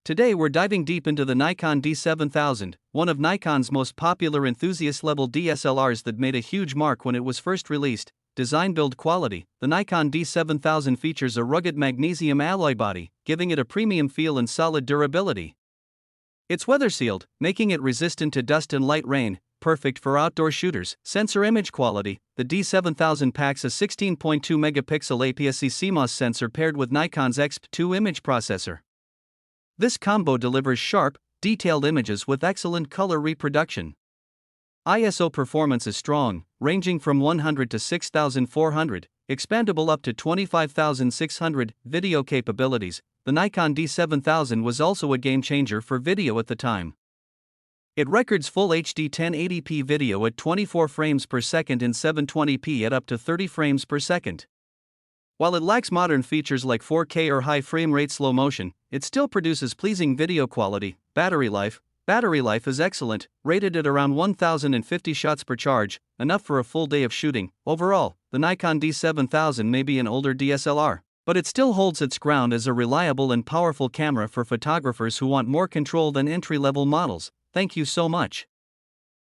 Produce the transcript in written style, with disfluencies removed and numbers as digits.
Today we're diving deep into the Nikon D7000, one of Nikon's most popular enthusiast-level DSLRs that made a huge mark when it was first released. Design build quality. The Nikon D7000 features a rugged magnesium alloy body, giving it a premium feel and solid durability. It's weather-sealed, making it resistant to dust and light rain, perfect for outdoor shooters. Sensor image quality. The D7000 packs a 16.2-megapixel APS-C CMOS sensor paired with Nikon's XP2 image processor. This combo delivers sharp, detailed images with excellent color reproduction. ISO performance is strong, ranging from 100 to 6400, expandable up to 25600. Video capabilities. The Nikon D7000 was also a game-changer for video at the time. It records full HD 1080p video at 24 frames per second and 720p at up to 30 frames per second. While it lacks modern features like 4K or high frame rate slow motion, it still produces pleasing video quality. Battery life. Battery life is excellent, rated at around 1050 shots per charge, enough for a full day of shooting. Overall, the Nikon D7000 may be an older DSLR, but it still holds its ground as a reliable and powerful camera for photographers who want more control than entry-level models. Thank you so much.